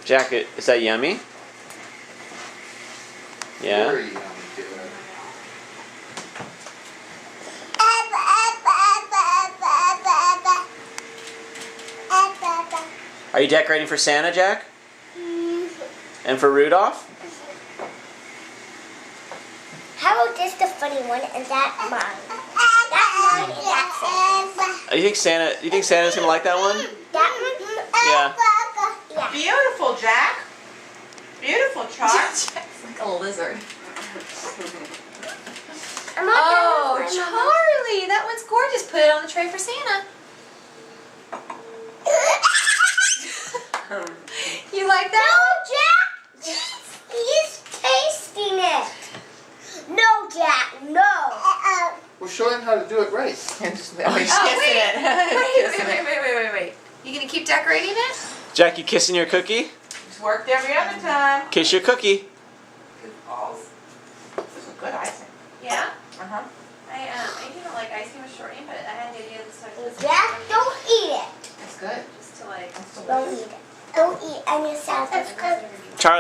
Jack, is that yummy? Yeah. Very yummy, dude. Are you decorating for Santa, Jack? And for Rudolph? How about this the funny one and that mine? That mine and that's it. You think Santa's gonna like that one? That one? Yeah. Yeah. Beautiful, Jack. Beautiful, Charles. It's like a lizard. I'm not Oh, done with mine, Mama. Charlie, that one's gorgeous. Put it on the tray for Santa. You like that? No, Jack! He's tasting it. No, Jack, no. Well, show him how to do it right. And just Oh, kissing it. wait. You gonna keep decorating it? Jack, you kissing your cookie? It's worked every other time. Kiss your cookie. Good balls. This is good icing. Yeah. Uh-huh. I didn't like icing with shortening, but I had the idea of this Jack, don't eat it. That's good. just to like. That's Don't delicious. eat it. Don't eat any salad. Charlie.